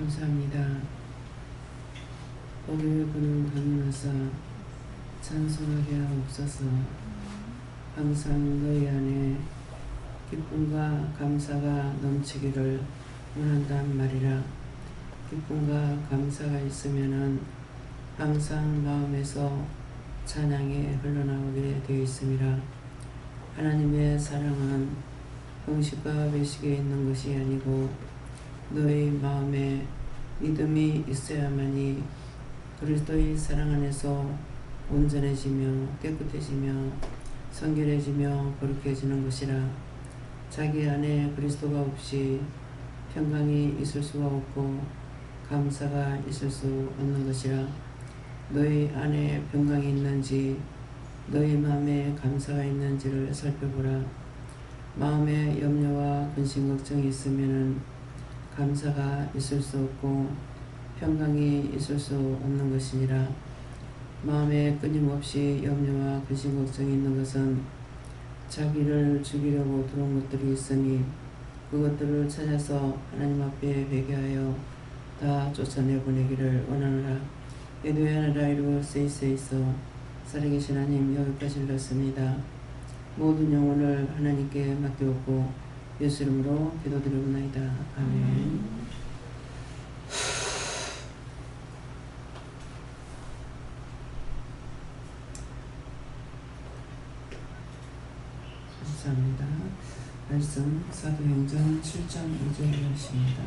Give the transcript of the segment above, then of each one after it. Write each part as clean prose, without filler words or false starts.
감사합니다. 오늘 그는 강림하사 찬송하게 하옵소서. 항상 너희 안에 기쁨과 감사가 넘치기를 원한단 말이라. 기쁨과 감사가 있으면은 항상 마음에서 찬양이 흘러나오게 되어 있음이라. 하나님의 사랑은 형식과 배식에 있는 것이 아니고 너희 마음에 믿음이 있어야만이 그리스도의 사랑 안에서 온전해지며 깨끗해지며 성결해지며 거룩해지는 것이라. 자기 안에 그리스도가 없이 평강이 있을 수가 없고 감사가 있을 수 없는 것이라. 너희 안에 평강이 있는지 너희 마음에 감사가 있는지를 살펴보라. 마음에 염려와 근심 걱정이 있으면은 감사가 있을 수 없고 평강이 있을 수 없는 것이니라. 마음에 끊임없이 염려와 근심 걱정이 있는 것은 자기를 죽이려고 들어온 것들이 있으니 그것들을 찾아서 하나님 앞에 회개하여 다 쫓아내보내기를 원하노라. 에도야나라 이루어 세이세이서 살아계신 하나님 여기까지 읽었습니다. 모든 영혼을 하나님께 맡겨오고 예수 이름으로 기도드리옵나이다. 아멘. 감사합니다. 말씀 사도행전 7장 5절 말씀입니다.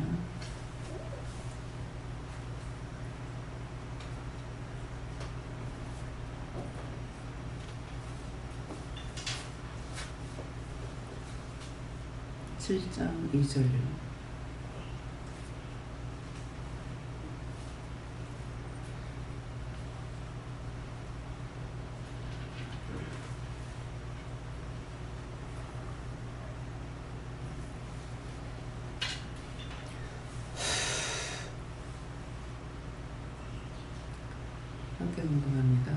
(7장 2절요) 함께 공동합니다.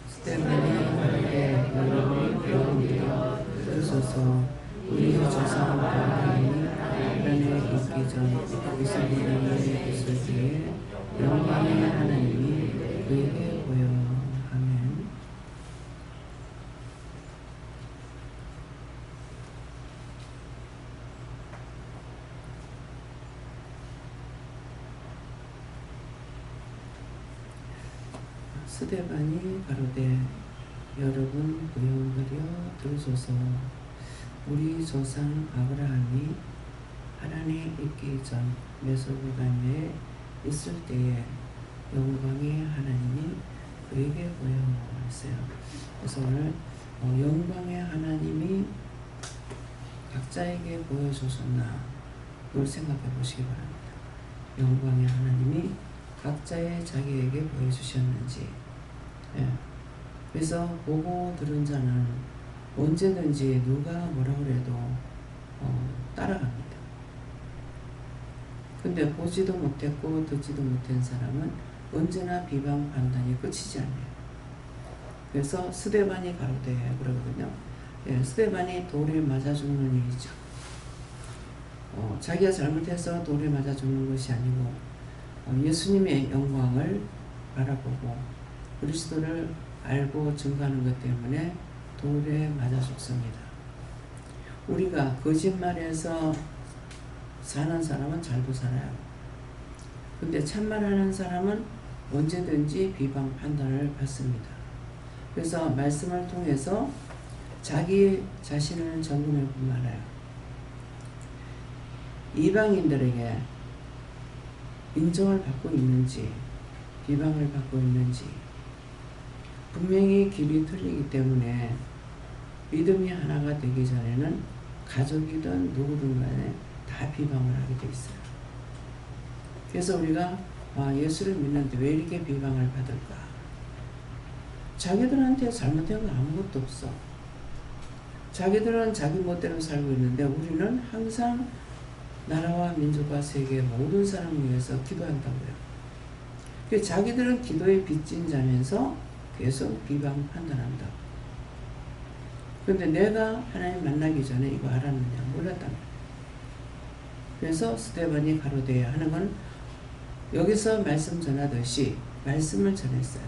스테반이 바르게 여러분 배움되어 들으소서. 우리 조상 아브라함이 하란에 있기 전 이스라엘에 있을 때에 영광의 하나님이 그에게 보여. 아멘. 스데반이 가로되 여러분 보영하려 들으소서. 우리 조상 아브라함이 하란에 있기 전 메소포타미아에 있을 때에 영광의 하나님이 그에게 보여 했어요. 그래서 오늘 영광의 하나님이 각자에게 보여주셨나 그걸 생각해 보시기 바랍니다. 영광의 하나님이 각자의 자기에게 보여주셨는지. 예. 그래서 보고 들은 자는 언제든지 누가 뭐라 그래도 따라갑니다. 근데 보지도 못했고 듣지도 못한 사람은 언제나 비방 판단이 끝이지 않아요. 그래서 스데반이 가로되 그러거든요. 예, 스데반이 돌에 맞아 죽는 일이죠. 자기가 잘못해서 돌에 맞아 죽는 것이 아니고 예수님의 영광을 바라보고 그리스도를 알고 증거하는 것 때문에 돌에 맞아 죽습니다. 우리가 거짓말해서 사는 사람은 잘도 살아요. 근데 참말하는 사람은 언제든지 비방 판단을 받습니다. 그래서 말씀을 통해서 자기 자신을 점검해 보면 알아요. 이방인들에게 인정을 받고 있는지 비방을 받고 있는지. 분명히 길이 틀리기 때문에 믿음이 하나가 되기 전에는 가족이든 누구든 간에 다 비방을 하게 돼 있어요. 그래서 우리가 예수를 믿는데 왜 이렇게 비방을 받을까? 자기들한테 잘못한 거 아무것도 없어. 자기들은 자기 멋대로 살고 있는데 우리는 항상 나라와 민족과 세계 모든 사람을 위해서 기도한다고요. 자기들은 기도에 빚진 자면서 계속 비방 판단한다. 그런데 내가 하나님 만나기 전에 이거 알았느냐? 몰랐단 말이야. 그래서 스데반이 가로되야 하는 건 여기서 말씀 전하듯이 말씀을 전했어요.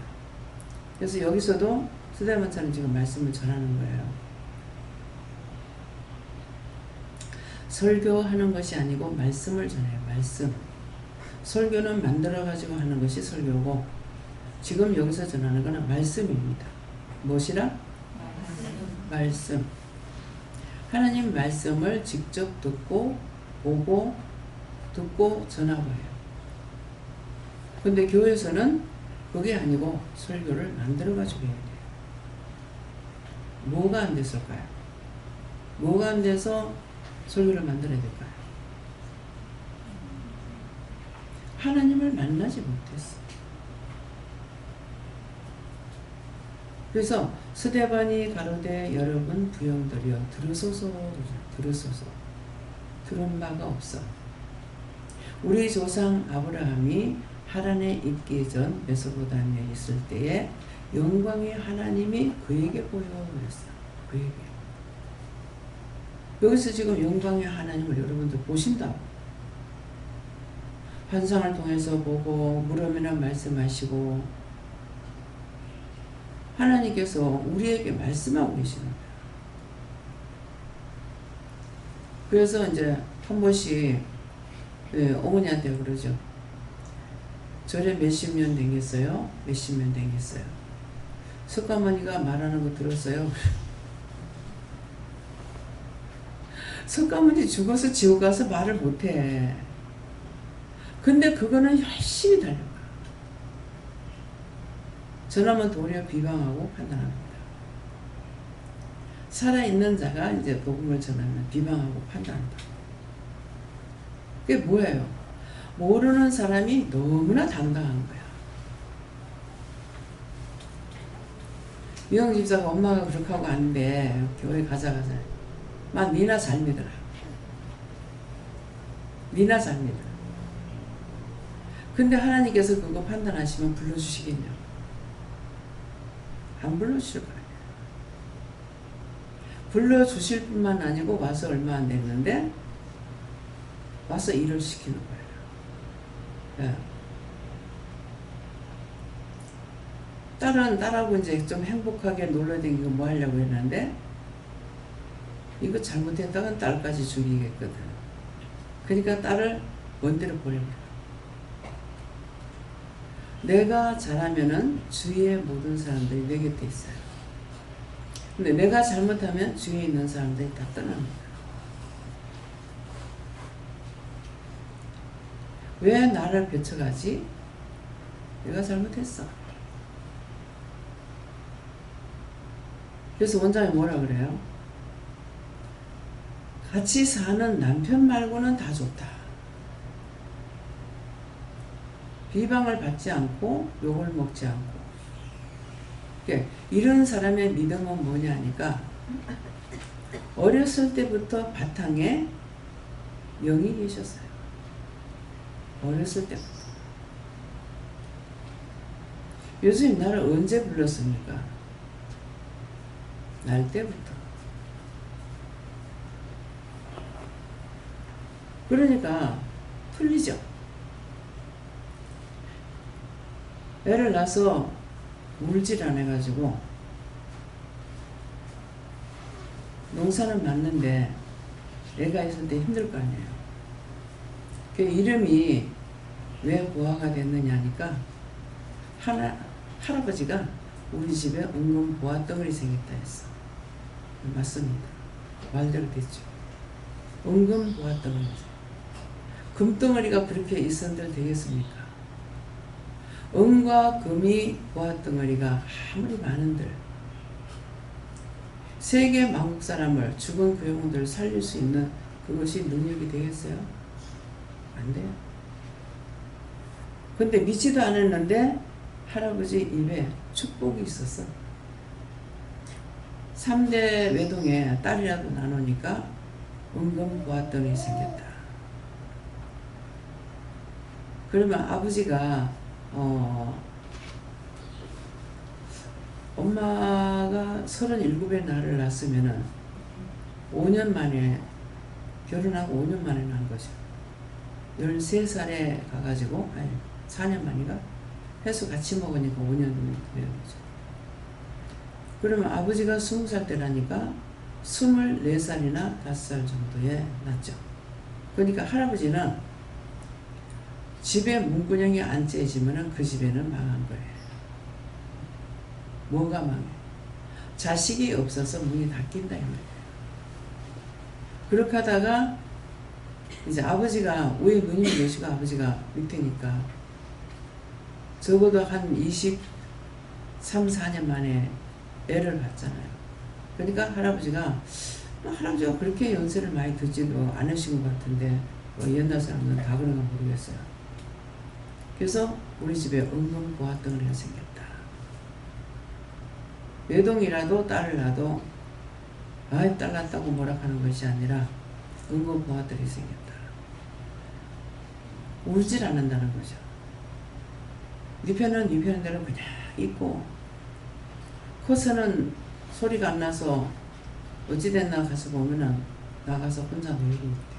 그래서 여기서도 스데반처럼 지금 말씀을 전하는 거예요. 설교하는 것이 아니고 말씀을 전해요. 말씀. 설교는 만들어가지고 하는 것이 설교고, 지금 여기서 전하는 것은 말씀입니다. 무엇이라? 말씀. 하나님 말씀을 직접 듣고 보고 듣고 전하고 해요. 근데 교회에서는 그게 아니고 설교를 만들어가지고 해야 돼요. 뭐가 안 됐을까요? 뭐가 안 돼서 설교를 만들어야 될까요? 하나님을 만나지 못했어. 그래서 스데반이 가로되 여러분 부형들이여 들으소서. 들으소서. 들은 바가 없어. 우리 조상 아브라함이 하란에 있기 전 메소포타미아에 있을 때에 영광의 하나님이 그에게 보여 그랬어요. 그에게. 여기서 지금 영광의 하나님을 여러분들 보신다고. 환상을 통해서 보고 물으면 말씀하시고 하나님께서 우리에게 말씀하고 계시는 거예요. 그래서 이제 한 번씩 어머니한테 그러죠. 절에 몇십 년 댕겼어요. 몇십 년 댕겼어요. 석가모니가 말하는 거 들었어요. 석가모니 죽어서 지옥 가서 말을 못해. 근데 그거는 열심히 달려가. 저놈은 도리어 비방하고 판단합니다. 살아있는 자가 이제 복음을 전하면 비방하고 판단한다. 그게 뭐예요? 모르는 사람이 너무나 당당한 거야. 미영 집사가 엄마가 그렇게 하고 왔는데 교회 가자. 막 니나 잘 믿어라. 니나 잘 믿어라. 근데 하나님께서 그거 판단하시면 불러주시겠냐? 안 불러주실 거예요. 불러주실 뿐만 아니고 와서 얼마 안 됐는데 와서 일을 시키는 거예요. 예. 딸하고 이제 좀 행복하게 놀러다니고 뭐 하려고 했는데 이거 잘못했다간 딸까지 죽이겠거든. 그러니까 딸을 먼 데로 보내버려. 내가 잘하면은 주위의 모든 사람들이 내 곁에 있어요. 근데 내가 잘못하면 주위에 있는 사람들이 다 떠납니다. 왜 나를 벼쳐가지? 내가 잘못했어. 그래서 원장이 뭐라 그래요? 같이 사는 남편 말고는 다 좋다. 비방을 받지 않고 욕을 먹지 않고. 그러니까 이런 사람의 믿음은 뭐냐 하니까 어렸을 때부터 바탕에 영이 계셨어요. 어렸을 때부터. 예수님 나를 언제 불렀습니까? 날 때부터. 그러니까 풀리죠. 애를 낳아서 물질 안 해가지고 농사는 맞는데 애가 있을 때 힘들 거 아니에요. 그 이름이 왜 보아가 됐느냐 하니까 할아버지가 우리 집에 은금 보아 덩어리 생겼다 했어. 맞습니다. 말대로 됐죠. 은금 보아 덩어리. 금덩어리가 그렇게 있어도 되겠습니까? 은과 금이 보아 덩어리가 아무리 많은들 세계 만국 사람을 죽은 그 영혼들을 살릴 수 있는 그것이 능력이 되겠어요? 안 돼요. 근데 믿지도 않았는데 할아버지 입에 축복이 있었어. 3대 외동에 딸이라도 나누니까 은금 보아 덩어리 생겼다. 그러면 아버지가 엄마가 37에 나를 낳았으면은 5년 만에 결혼하고 5년 만에 낳은 거죠. 13살에 가가지고 4년 만인가? 해서 같이 먹으니까 5년 되는 거죠. 그러면 아버지가 20살 때라니까 24살이나 5살 정도에 났죠. 그러니까 할아버지는 집에 문구녕이 안 째지면 그 집에는 망한 거예요. 뭐가 망해? 자식이 없어서 문이 닫힌다 이 말이에요. 그렇게 하다가 이제 아버지가 위에 누님이 계시고 아버지가 밑에니까 적어도 한 23, 4년 만에 애를 봤잖아요. 그러니까 할아버지가 그렇게 연세를 많이 듣지도 않으신 것 같은데 옛날 사람들은 다 그런가 모르겠어요. 그래서 우리 집에 은근보화덩어리가 생겼다. 외동이라도 딸을 낳아도 딸 낳았다고 뭐라 하는 것이 아니라 은근보화덩어리 생겼다. 울질 않는다는 거죠. 네 편은 네 편대로 그냥 있고 커서는 소리가 안 나서 어찌됐나 가서 보면은 나가서 혼자 놀고 있대.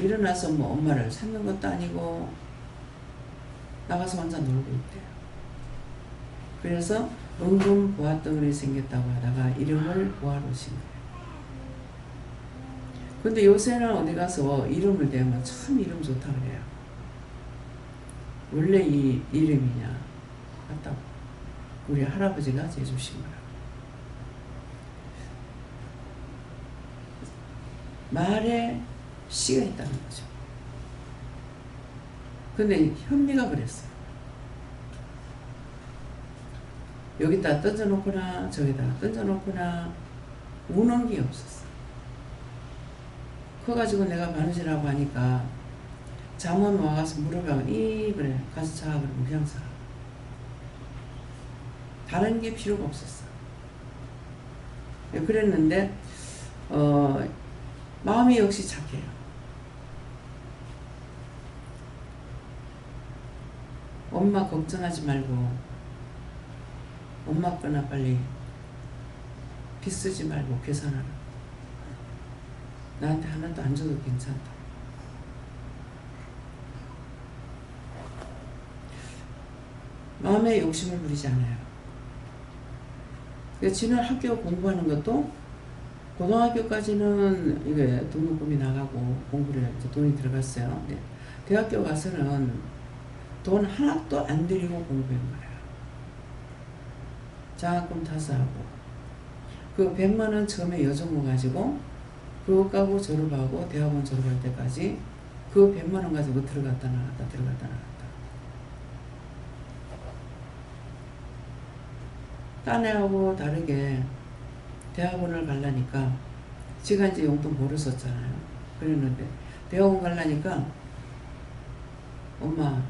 일어나서 뭐 엄마를 찾는 것도 아니고 나가서 혼자 놀고 있대요. 그래서 은근 보화덩어리 생겼다고 하다가 이름을 보화로 신 거예요. 근데 요새는 어디 가서 이름을 대면 참 이름 좋다 그래요. 원래 이 이름이냐 맞다고. 우리 할아버지가 제주신 거라. 말에 씨가 있다는 거죠. 근데 현미가 그랬어요. 여기다 던져놓거나 저기다 던져놓거나 우는 게 없었어. 커가지고 내가 바느질하고 하니까 잠원 와가서 물어보면 그래 가서 자 그러면 그냥 자. 다른 게 필요가 없었어. 그랬는데 마음이 역시 착해요. 엄마 걱정하지 말고 엄마 거나 빨리 빚 쓰지 말고 계산하라. 나한테 하나도 안 줘도 괜찮다. 마음에 욕심을 부리지 않아요. 지는 학교 공부하는 것도 고등학교까지는 이게 등록금이 나가고 공부를 이제 돈이 들어갔어요. 근데 대학교 가서는 돈 하나도 안 들이고 공부한 거예요. 장학금 타서 하고 그 100만 원 처음에 여정모 가지고 그거 까고 졸업하고 대학원 졸업할 때까지 그 100만 원 가지고 들어갔다 나갔다 들어갔다 나갔다. 딴 애하고 다르게 대학원을 가려니까 제가 이제 용돈 모르 썼잖아요. 그랬는데 대학원 가려니까 엄마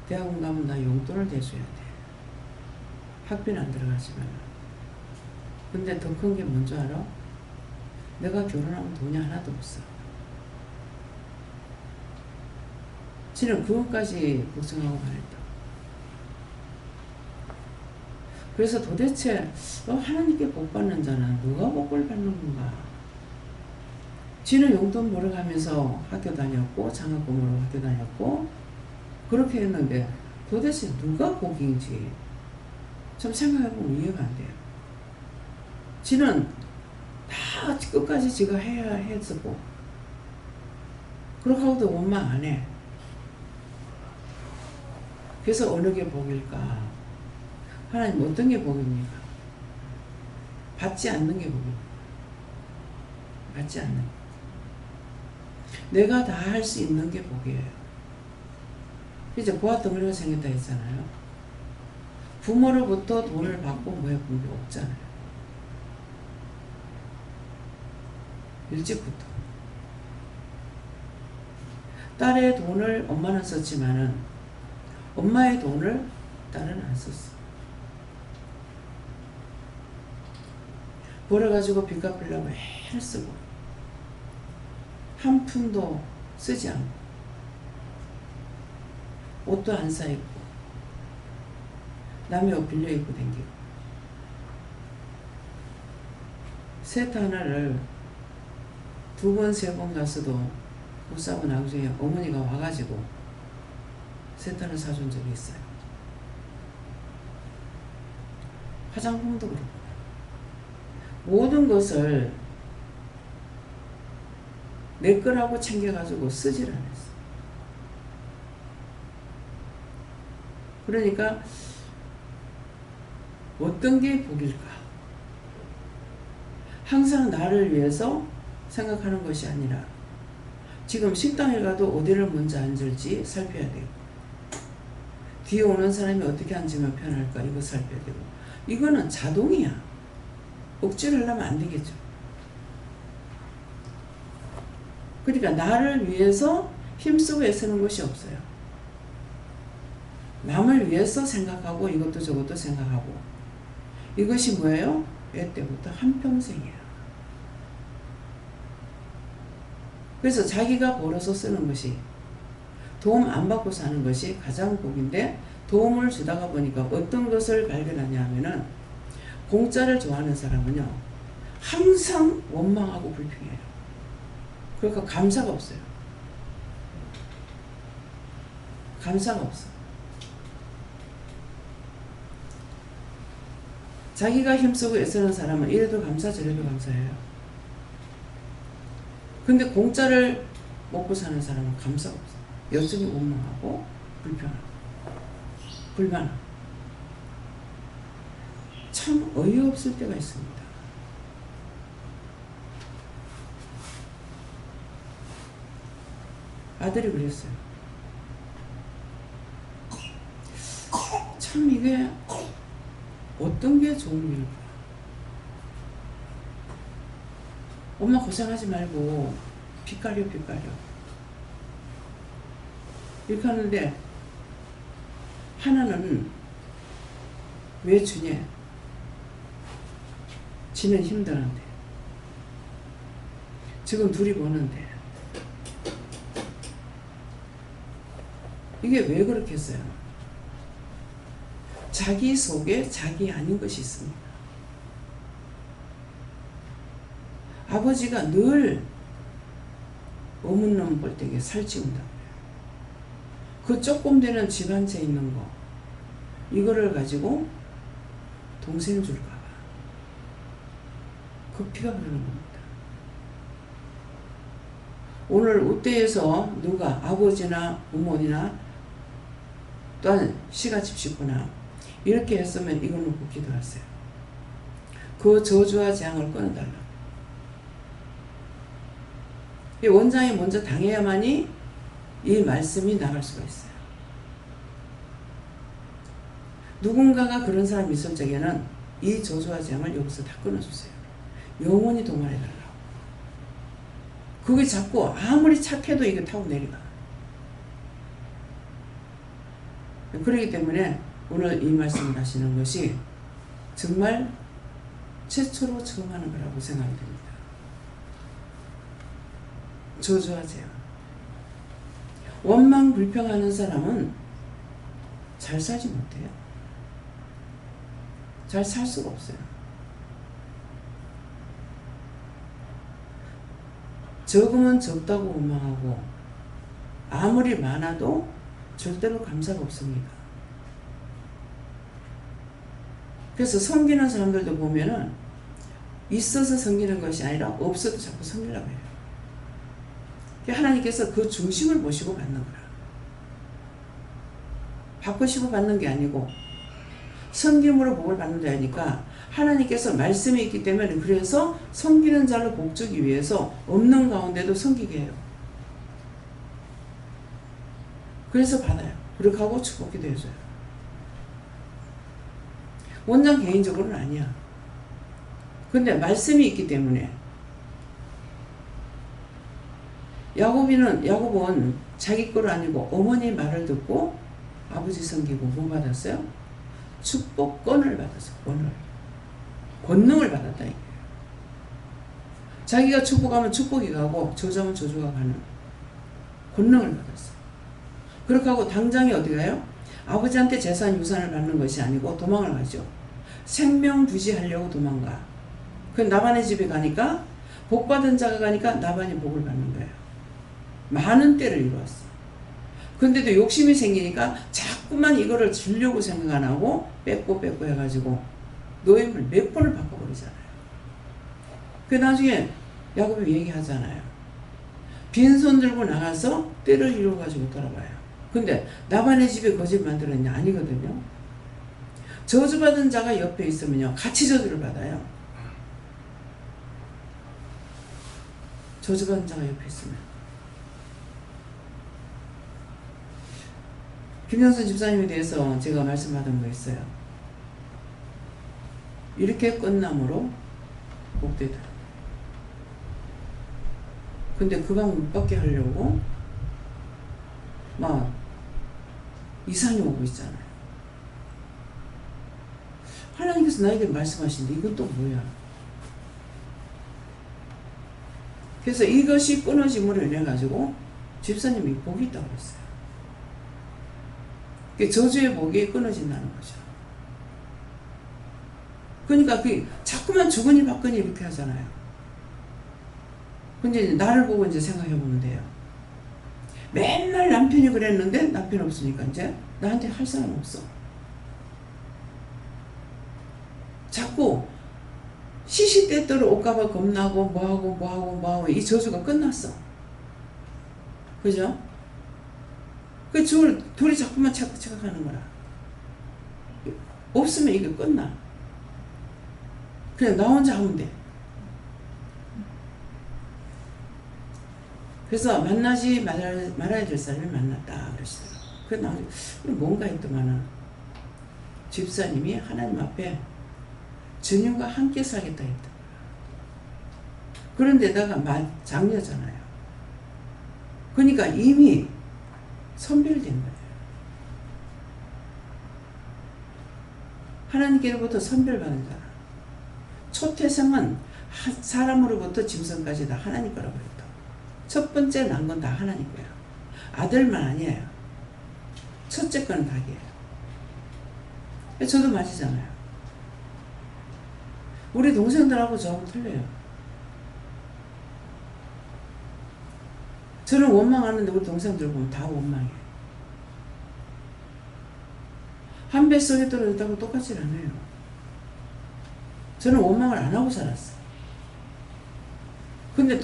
대학원 가면 나 용돈을 내줘야 돼. 학비는 안 들어가지만. 근데 더 큰 게 뭔지 알아? 내가 결혼하면 돈이 하나도 없어. 지는 그것까지 걱정하고 말했다. 그래서 도대체 하나님께 복 받는 자는 누가 복을 받는 건가? 지는 용돈 벌어가면서 학교 다녔고 장학금으로 학교 다녔고 그렇게 했는데 도대체 누가 복인지 좀 생각해보면 이해가 안 돼요. 지는 다 끝까지 지가 해야 했었고 그렇게 하고도 원망 안 해. 그래서 어느 게 복일까? 하나님 어떤 게 복입니까? 받지 않는 게 복입니다. 받지 않는 거. 내가 다 할 수 있는 게 복이에요. 이제 보아덩어리가 생겼다 했잖아요. 부모로부터 돈을 받고 뭐해 본 게 없잖아요. 일찍부터. 딸의 돈을 엄마는 썼지만은 엄마의 돈을 딸은 안 썼어. 벌어가지고 빚 갚으려고 애를 쓰고 한 푼도 쓰지 않고 옷도 안 사 입고 남의 옷 빌려 입고 댕기고 세트 하나를 2번, 3번 갔어도 못 사고 나중에 어머니가 와가지고 세탁을 사준 적이 있어요. 화장품도 그렇고 모든 것을 내 거라고 챙겨가지고 쓰질 않았어. 그러니까 어떤 게 복일까? 항상 나를 위해서 생각하는 것이 아니라 지금 식당에 가도 어디를 먼저 앉을지 살펴야 되고 뒤에 오는 사람이 어떻게 앉으면 편할까 이거 살펴야 되고 이거는 자동이야. 억지로 하려면 안 되겠죠. 그러니까 나를 위해서 힘쓰고 애쓰는 것이 없어요. 남을 위해서 생각하고 이것도 저것도 생각하고 이것이 뭐예요? 애 때부터 한평생이야. 그래서 자기가 벌어서 쓰는 것이 도움 안 받고 사는 것이 가장 복인데 도움을 주다가 보니까 어떤 것을 발견하냐 하면은 공짜를 좋아하는 사람은요 항상 원망하고 불평해요. 그러니까 감사가 없어요. 감사가 없어. 자기가 힘쓰고 애쓰는 사람은 이래도 감사 저래도 감사해요. 근데 공짜를 먹고 사는 사람은 감사가 없어. 여전히 원망하고 불평하고 불만하고 참 어이없을 때가 있습니다. 아들이 그랬어요. 참 이게 어떤 게 좋은 일일까? 엄마 고생하지 말고 빚가려 이렇게 하는데 하나는 왜 주냐? 지는 힘드는데 지금 둘이 보는데 이게 왜 그렇게 했어요? 자기 속에 자기 아닌 것이 있습니다. 아버지가 늘 어문놈 볼때에 살찌운다고요. 그 조금 되는 집 한 채 있는 거 이거를 가지고 동생 줄까봐 그 피가 흐르는 겁니다. 오늘 우대에서 누가 아버지나 어머니나 또한 시가집 식구나 이렇게 했으면 이거는 묻기도 하세요. 그 저주와 재앙을 끊어달라고. 이 원장이 먼저 당해야만이 이 말씀이 나갈 수가 있어요. 누군가가 그런 사람이 있을 적에는 이 저주와 재앙을 여기서 다 끊어주세요. 영원히 동원해달라고. 그게 자꾸 아무리 착해도 이게 타고 내려가. 그렇기 때문에 오늘 이 말씀을 하시는 것이 정말 최초로 처음 하는 거라고 생각이 됩니다. 저주와 재앙. 원망 불평하는 사람은 잘 살지 못해요. 잘 살 수가 없어요. 적으면 적다고 원망하고 아무리 많아도 절대로 감사가 없습니다. 그래서 섬기는 사람들도 보면은 있어서 섬기는 것이 아니라 없어도 자꾸 섬기려고 해요. 하나님께서 그 중심을 보시고 받는 거라. 바꾸시고 받는 게 아니고 섬김으로 복을 받는다 하니까 하나님께서 말씀이 있기 때문에 그래서 섬기는 자를 복 주기 위해서 없는 가운데도 섬기게 해요. 그래서 받아요. 그렇게 하고 축복기도 해줘요. 원장 개인적으로는 아니야. 근데 말씀이 있기 때문에 야곱은 자기 거로 아니고 어머니 말을 듣고 아버지 섬기고 뭐 받았어요? 축복권을 받았어요. 권능을 받았다 이거예요. 자기가 축복하면 축복이 가고 저주하면 저주가 가는 권능을 받았어요. 그렇게 하고 당장에 어디 가요? 아버지한테 재산 유산을 받는 것이 아니고 도망을 가죠. 생명 부지하려고 도망가. 그 나반의 집에 가니까 복 받은 자가 가니까 나반이 복을 받는 거예요. 많은 때를 이루었어. 근데도 욕심이 생기니까 자꾸만 이거를 주려고 생각 안 하고 뺏고 해가지고 노예물 몇 번을 바꿔버리잖아요. 그 나중에 야곱이 얘기하잖아요. 빈손 들고 나가서 때를 이루어가지고 돌아와요. 근데 나반의 집에 거짓 만들었냐? 아니거든요. 저주받은 자가 옆에 있으면요 같이 저주를 받아요. 저주받은 자가 옆에 있으면. 김영선 집사님에 대해서 제가 말씀하던 거 있어요. 이렇게 끝남으로 목되더라. 근데 그 방 못 받게 하려고 막 이상이 오고 있잖아요. 하나님께서 나에게 말씀하시는데 이건 또 뭐야? 그래서 이것이 끊어짐으로 인해 가지고 집사님이 복이 있다고 했어요. 저주의 복이 끊어진다는 거죠. 그러니까 자꾸만 주거니 받거니 이렇게 하잖아요. 근데 이제 나를 보고 이제 생각해 보면 돼요. 맨날 남편이 그랬는데 남편 없으니까 이제 나한테 할 사람 없어. 자꾸 시시때때로 옷가봐 겁나고 뭐하고 이 저주가 끝났어. 그죠? 그 둘이 자꾸만 착각하는 거라. 없으면 이게 끝나. 그냥 나 혼자 하면 돼. 그래서 만나지 말아야 될 사람이 만났다 그러시더라고요. 그래서 나는 뭔가 했더만은 집사님이 하나님 앞에 주님과 함께 살겠다 했다. 그런데다가 장녀잖아요. 그러니까 이미 선별된 거예요. 하나님께로부터 선별받은 자라. 초태생은 사람으로부터 짐승까지 다 하나님 거라고 했다. 첫 번째 난 건 다 하나님 거예요. 아들만 아니에요. 첫째 건 닭이에요. 저도 맞이잖아요. 우리 동생들하고 저하고 틀려요. 저는 원망하는데 우리 동생들 보면 다 원망해요. 한 뱃속에 떨어졌다고 똑같지 않아요. 저는 원망을 안 하고 살았어요. 근데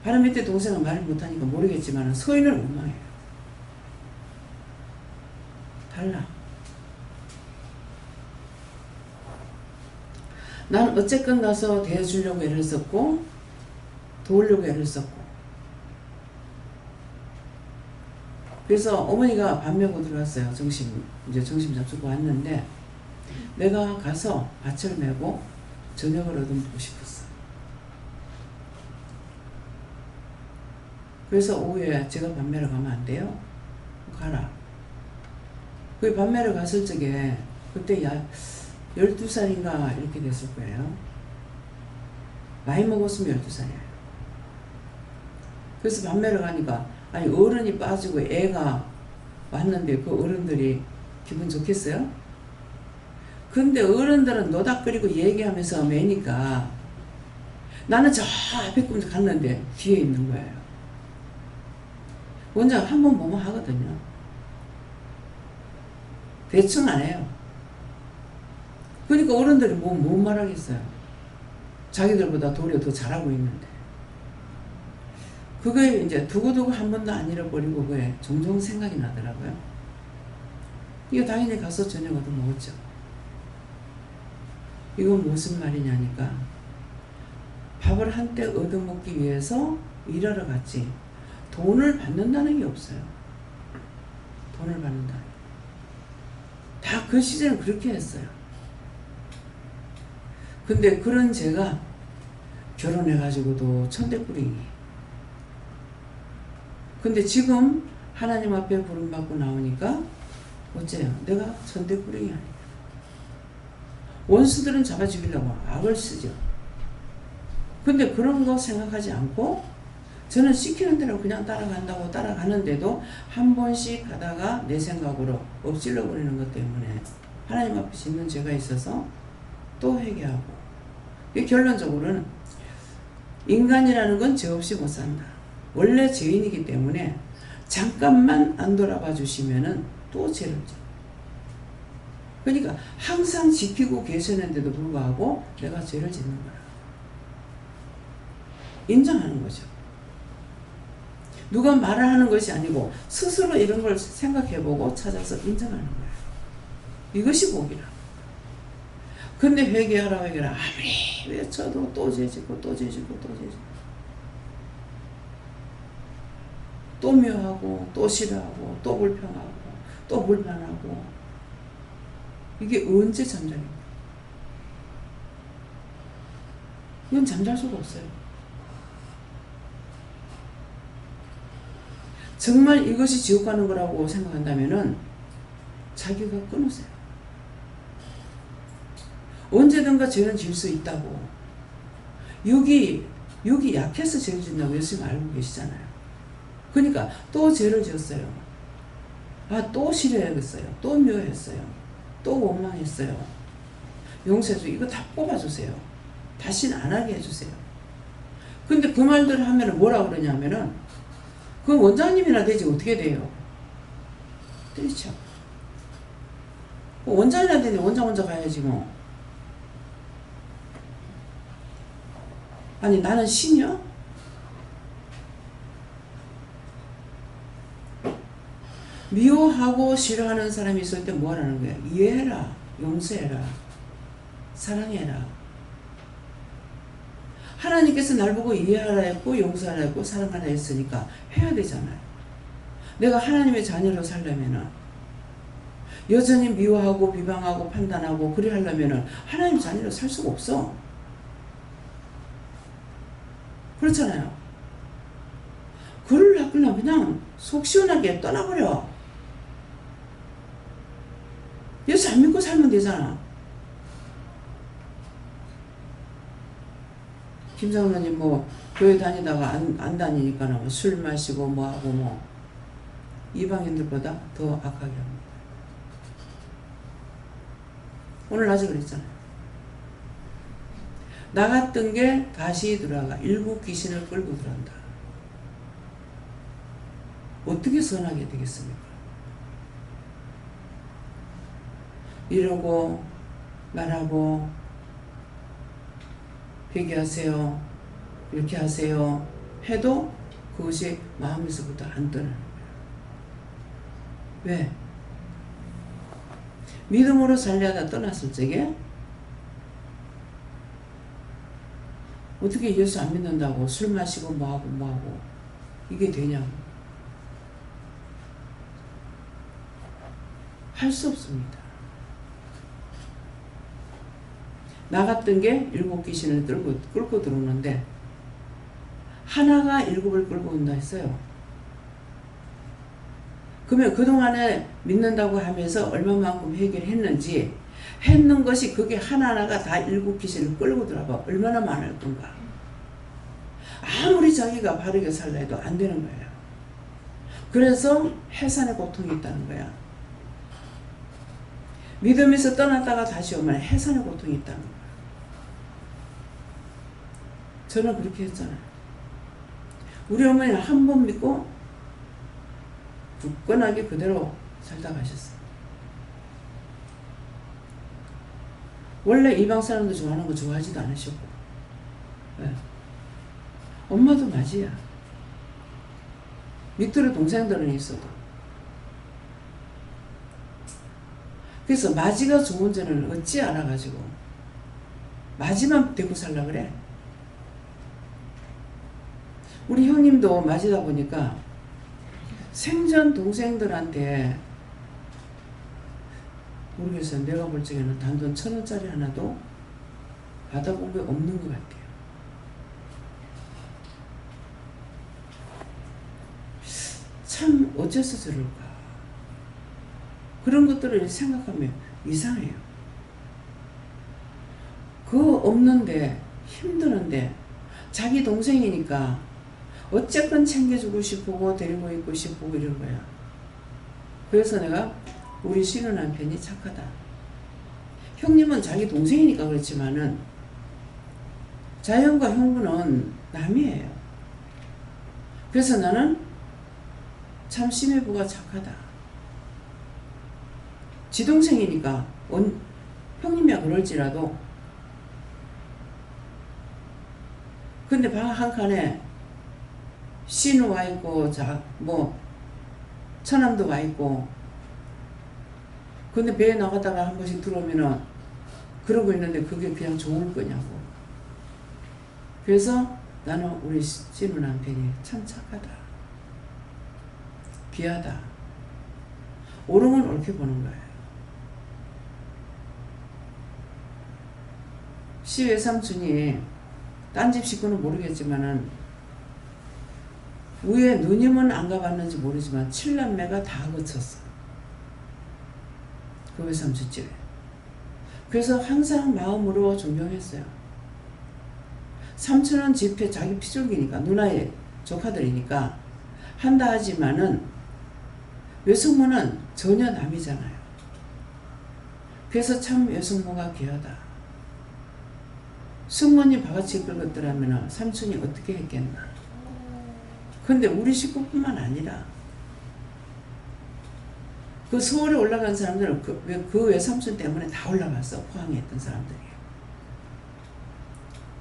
바로 밑에 동생은 말 못하니까 모르겠지만 서인을 원망해요. 달라. 난 어쨌건 가서 대해주려고 애를 썼고 도우려고 애를 썼고 그래서 어머니가 밥 메고 들어왔어요. 이제 점심 잡수고 왔는데 내가 가서 밭을 메고 저녁을 얻어먹고 싶었어. 그래서 오후에 제가 밥 메러 가면 안 돼요? 가라. 그 밥 메러 갔을 적에 그때 12살인가 이렇게 됐을 거예요. 많이 먹었으면 12살이에요. 그래서 밥 메러 가니까 아니 어른이 빠지고 애가 왔는데 그 어른들이 기분 좋겠어요? 근데 어른들은 노닥거리고 얘기하면서 매니까 나는 저 앞에 갔는데 뒤에 있는 거예요. 원장 한 번 보면 하거든요. 대충 안 해요. 그러니까 어른들이 못 말하겠어요. 자기들보다 도리어 더 잘하고 있는데. 그거에 이제 두고두고 한 번도 안 잃어버리고 그게 종종 생각이 나더라고요. 이거 당연히 가서 저녁 얻어 먹었죠. 이건 무슨 말이냐니까 밥을 한때 얻어 먹기 위해서 일하러 갔지 돈을 받는다는 게 없어요. 돈을 받는다. 다 그 시절은 그렇게 했어요. 근데 그런 제가 결혼해가지고도 천대꾸리기. 근데 지금 하나님 앞에 부름받고 나오니까 어째요? 내가 천대꾸리기 아니에요. 원수들은 잡아 죽이려고 악을 쓰죠. 근데 그런 거 생각하지 않고 저는 시키는 대로 그냥 따라간다고 따라가는데도 한 번씩 가다가 내 생각으로 엎질러 버리는 것 때문에 하나님 앞에 짓는 죄가 있어서 또 회개하고 결론적으로는 인간이라는 건 죄 없이 못 산다. 원래 죄인이기 때문에 잠깐만 안 돌아봐 주시면은 또 죄를 져. 그러니까 항상 지키고 계시는데도 불구하고 내가 죄를 짓는 거야. 인정하는 거죠. 누가 말을 하는 것이 아니고 스스로 이런 걸 생각해보고 찾아서 인정하는 거야. 이것이 복이라. 근데 회개하라 회개하라 아무리 외쳐도 또 죄짓고 또 죄짓고 또 죄짓고 또 미워하고 또 싫어하고 또 불평하고 또 불만하고 이게 언제 잠자립니까? 이건 잠잘 수가 없어요. 정말 이것이 지옥 가는 거라고 생각한다면은 자기가 끊으세요. 언제든가 죄는 지을 수 있다고. 여기 약해서 죄를 짓는다고 예수님 알고 계시잖아요. 그러니까 또 죄를 지었어요. 아, 또 싫어했어요. 또 미워했어요. 또 원망했어요. 용서해주세요. 이거 다 뽑아주세요. 다시는 안 하게 해주세요. 근데 그 말들을 하면 뭐라 그러냐면은 그 원장님이나 되지 어떻게 돼요? 그렇죠. 원장이나 되는데 원장 혼자 가야지 뭐. 아니 나는 신이요? 미워하고 싫어하는 사람이 있을 때 뭐 하라는 거야? 이해해라. 용서해라. 사랑해라. 하나님께서 날 보고 이해하라 했고 용서하라 했고 사랑하라 했으니까 해야 되잖아요. 내가 하나님의 자녀로 살려면은 여전히 미워하고 비방하고 판단하고 그래 하려면은 하나님 자녀로 살 수가 없어. 그렇잖아요. 그를 낚으려면 그냥 속 시원하게 떠나버려. 예수 안 믿고 살면 되잖아. 김성로님 뭐 교회 다니다가 안 다니니까 뭐 술 마시고 뭐하고 뭐 이방인들보다 더 악하게 합니다. 오늘 낮에 그랬잖아요. 나갔던 게 다시 들어가 일곱 귀신을 끌고 들어간다. 어떻게 선하게 되겠습니까? 이러고 말하고 회개하세요. 이렇게 하세요. 해도 그것이 마음에서부터 안 떠나는 거예요. 왜? 믿음으로 살려다 떠났을 적에 어떻게 예수 안 믿는다고 술 마시고 뭐하고 이게 되냐고. 할 수 없습니다. 나갔던 게 일곱 귀신을 끌고 들어오는데 하나가 일곱을 끌고 온다 했어요. 그러면 그동안에 믿는다고 하면서 얼마만큼 회개를 했는지 했는 것이 그게 하나하나가 다 일곱 귀신을 끌고 들어가 얼마나 많을 건가. 아무리 자기가 바르게 살라 해도 안 되는 거예요. 그래서 해산의 고통이 있다는 거야. 믿음에서 떠났다가 다시 오면 해산의 고통이 있다는 거야. 저는 그렇게 했잖아요. 우리 어머니는 한 번 믿고 굳건하게 그대로 살다 가셨어요. 원래 이방 사람들 좋아하는 거 좋아하지도 않으셨고. 네. 엄마도 맞이야. 밑으로 동생들은 있어도. 그래서 맞이가 좋은 줄은 어찌 알아가지고 맞이만 데리고 살라 그래. 우리 형님도 맞이다 보니까 생전 동생들한테 모르겠어요. 내가 볼 적에는 단돈 1,000원짜리 하나도 받아본 게 없는 것 같아요. 참 어째서 저럴까. 그런 것들을 생각하면 이상해요. 그거 없는데 힘드는데 자기 동생이니까 어쨌건 챙겨주고 싶고 데리고 있고 싶고 이런 거야. 그래서 내가 우리 신우 남편이 착하다. 형님은 자기 동생이니까 그렇지만은 자연과 형부는 남이에요. 그래서 나는 참 심해부가 착하다. 지동생이니까 형님이야 그럴지라도 근데 방 한 칸에 씨는 와 있고 처남도 와 있고 근데 배에 나갔다가 한 번씩 들어오면은 그러고 있는데 그게 그냥 좋을 거냐고. 그래서 나는 우리 씨누 남편이 참 착하다. 귀하다. 옳은 건 옳게 보는 거예요. 씨 외삼촌이 딴 집 식구는 모르겠지만은 위에 누님은 안 가봤는지 모르지만 7남매가 다 거쳤어. 그 외삼촌 집에. 그래서 항상 마음으로 존경했어요. 삼촌은 집에 자기 피줄기니까 누나의 조카들이니까 한다 하지만은 외숙모는 전혀 남이잖아요. 그래서 참 외숙모가 귀하다. 숙모님 바가지 긁었더라면 삼촌이 어떻게 했겠나. 근데 우리 식구뿐만 아니라 그 서울에 올라간 사람들은 그 외삼촌 때문에 다 올라갔어. 포항에 있던 사람들이.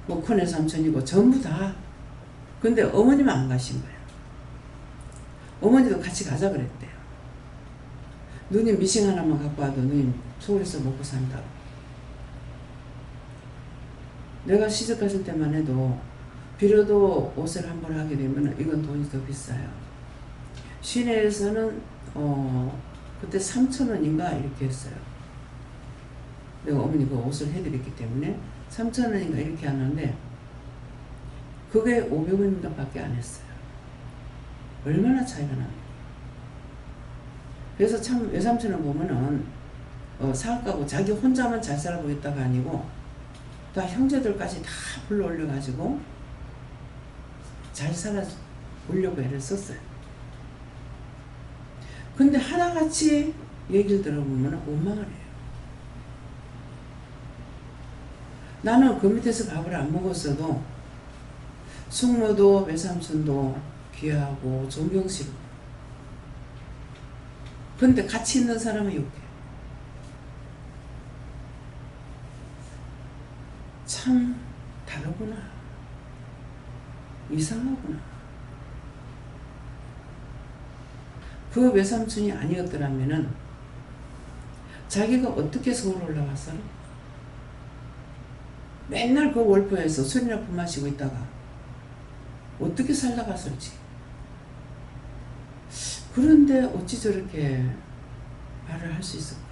뭐 큰애 삼촌이고 전부 다. 근데 어머님은 안 가신 거야. 어머니도 같이 가자 그랬대요. 누님 미싱 하나만 갖고 와도 누님 서울에서 먹고 산다고. 내가 시집 갔을 때만 해도 비로도 옷을 한 번 하게 되면 이건 돈이 더 비싸요. 시내에서는 그때 3,000원인가 이렇게 했어요. 내가 어머니 그 옷을 해드렸기 때문에 3,000원인가 이렇게 하는데 그게 500원인가 밖에 안 했어요. 얼마나 차이가 납니까? 그래서 참 외삼촌을 보면은 사업가고 자기 혼자만 잘 살아보겠다가 아니고 다 형제들까지 다 불러 올려가지고 잘 살아보려고 애를 썼어요. 근데 하나같이 얘기를 들어보면 원망을 해요. 나는 그 밑에서 밥을 안 먹었어도 숙모도 외삼촌도 귀하고 존경스러워. 근데 같이 있는 사람은 욕해. 참 다르구나. 이상하구나. 그 외삼촌이 아니었더라면은 자기가 어떻게 서울 올라왔어? 맨날 그 월포에서 술이나 품 마시고 있다가 어떻게 살다 갔을지. 그런데 어찌 저렇게 말을 할 수 있을까?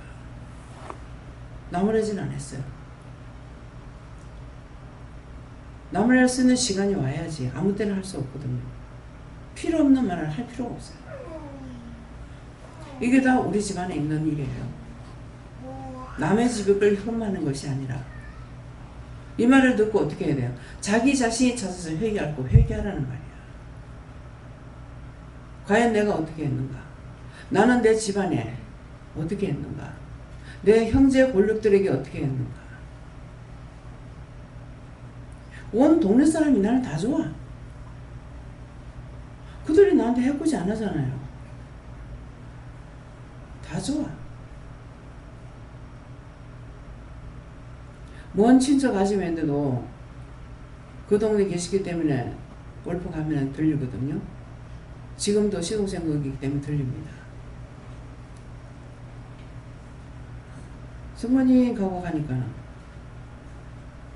나무라지는 않았어요. 나무랄 수 있는 시간이 와야지. 아무 때나 할 수 없거든요. 필요 없는 말을 할 필요가 없어요. 이게 다 우리 집안에 있는 일이에요. 남의 집을 흠하는 것이 아니라 이 말을 듣고 어떻게 해야 돼요? 자기 자신이 찾아서 회개할 거 회개하라는 말이야. 과연 내가 어떻게 했는가? 나는 내 집안에 어떻게 했는가? 내 형제 권력들에게 어떻게 했는가? 온 동네 사람이 나는 다 좋아. 그들이 나한테 해코지 안 하잖아요. 다 좋아. 먼 친척 아줌마인데도 그 동네 계시기 때문에 월포 가면 들리거든요. 지금도 시동생 거기 때문에 들립니다. 숙모님 가고 가니까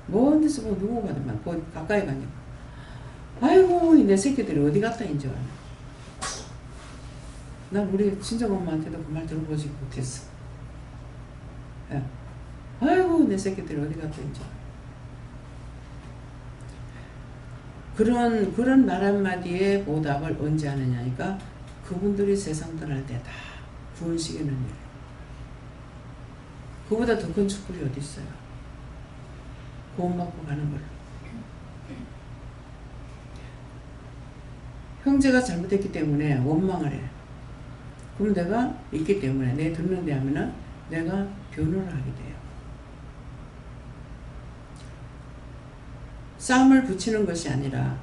먼 데서 뭐 누구 가더만 거기 가까이 가니까 아이고 내 새끼들이 어디 갔다 인지 와요. 난 우리 친정엄마한테도 그 말 들어보지 못했어. 예. 아이고 내 새끼들이 어디 갔다 인지 와요. 그런 말 한마디에 보답을 언제 하느냐니까 그분들이 세상 떠날 때 다 구원시키는 일. 그보다 더 큰 축복이 어디 있어요. 구원받고 가는 걸로. 형제가 잘못했기 때문에 원망을 해. 그럼 내가 있기 때문에 내 듣는데 하면은 내가 변호를 하게 돼요. 싸움을 붙이는 것이 아니라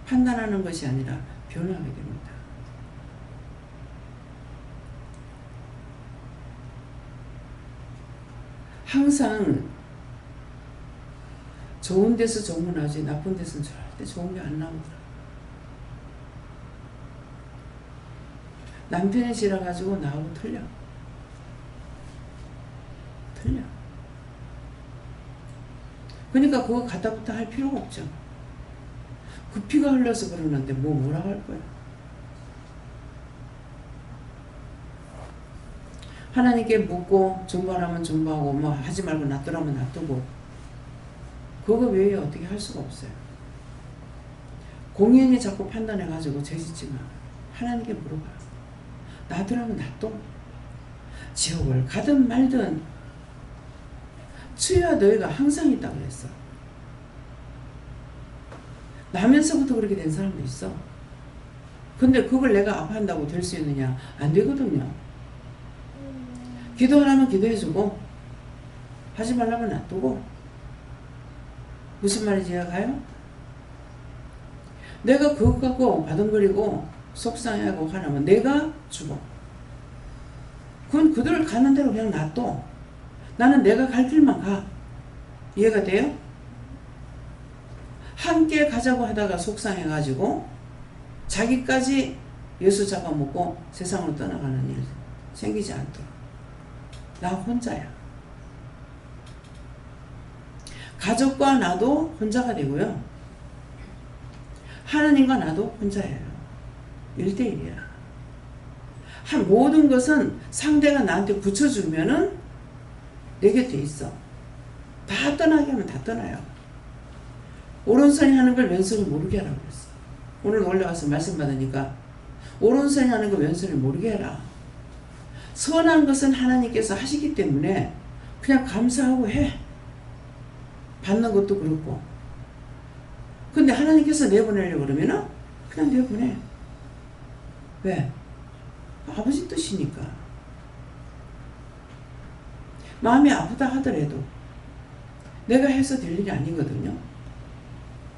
판단하는 것이 아니라 변화하게 됩니다. 항상 좋은 데서 좋은 건 나오지 나쁜 데서는 절대 좋은 게 안 나오더라. 남편이 싫어가지고 나하고 틀려. 그러니까 그거 갖다부터 할 필요가 없죠. 그 피가 흘러서 그러는데 뭐라 할 거야. 하나님께 묻고 존버하면 존버하고 뭐 하지 말고 놔두라면 놔두고 그거 외에 어떻게 할 수가 없어요. 공연히 자꾸 판단해가지고 죄짓지만 하나님께 물어봐. 놔두라면 놔둬. 지옥을 가든 말든 주야 너희가 항상 있다고 그랬어. 나면서부터 그렇게 된 사람도 있어. 근데 그걸 내가 아파한다고 될 수 있느냐? 안 되거든요. 기도하라면 기도해주고 하지 말라면 놔두고. 무슨 말인지 이해가요? 내가 그거 갖고 바둥거리고 속상해하고 하나면 내가 죽어. 그건 그들을 가는 대로 그냥 놔둬. 나는 내가 갈 길만 가. 이해가 돼요? 함께 가자고 하다가 속상해가지고 자기까지 예수 잡아먹고 세상으로 떠나가는 일 생기지 않도록. 나 혼자야. 가족과 나도 혼자가 되고요. 하나님과 나도 혼자예요. 1대1이야. 모든 것은 상대가 나한테 붙여주면은 내 곁에 있어. 다 떠나게 하면 다 떠나요. 오른손이 하는 걸 왼손이 모르게 하라고 그랬어. 오늘 올라가서 말씀 받으니까 오른손이 하는 걸 왼손이 모르게 해라. 선한 것은 하나님께서 하시기 때문에 그냥 감사하고 해. 받는 것도 그렇고. 근데 하나님께서 내보내려고 그러면은 그냥 내보내. 왜? 아버지 뜻이니까. 마음이 아프다 하더라도 내가 해서 될 일이 아니거든요.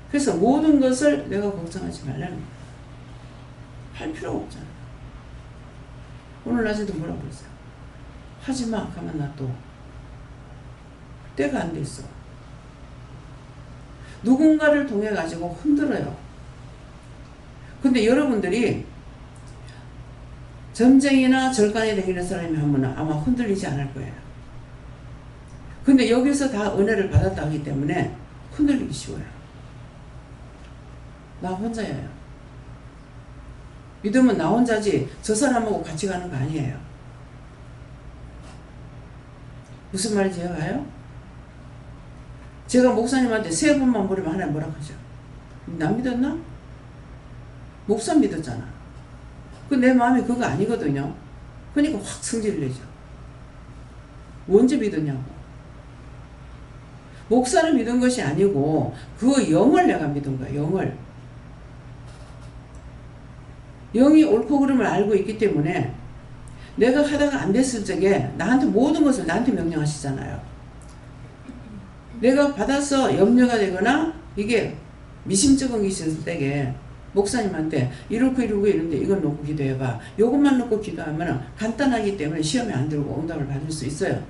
그래서 모든 것을 내가 걱정하지 말라는 거야. 할 필요가 없잖아. 오늘 낮에도 뭐라고 그랬어요? 하지마 가만 놔둬. 때가 안 됐어. 누군가를 통해 가지고 흔들어요. 근데 여러분들이 점쟁이나 절간에 다니는 사람이 하면 아마 흔들리지 않을 거예요. 근데 여기서 다 은혜를 받았다 하기 때문에 흔들리기 쉬워요. 나 혼자예요. 믿으면 나 혼자지 저 사람하고 같이 가는 거 아니에요. 무슨 말인지 이해가요? 제가 목사님한테 3번만 물으면 하나님 뭐라고 하죠? 나 믿었나? 목사 믿었잖아. 그 내 마음이 그거 아니거든요. 그러니까 확 성질을 내죠. 언제 믿었냐고. 목사를 믿은 것이 아니고 그 영을 내가 믿은 거야. 영을. 영이 옳고 그름을 알고 있기 때문에 내가 하다가 안 됐을 적에 나한테 모든 것을 나한테 명령하시잖아요. 내가 받아서 염려가 되거나 이게 미심쩍은 게 있었을 때에 목사님한테 이렇고 이런데 이걸 놓고 기도해봐. 이것만 놓고 기도하면 간단하기 때문에 시험에 안 들고 응답을 받을 수 있어요.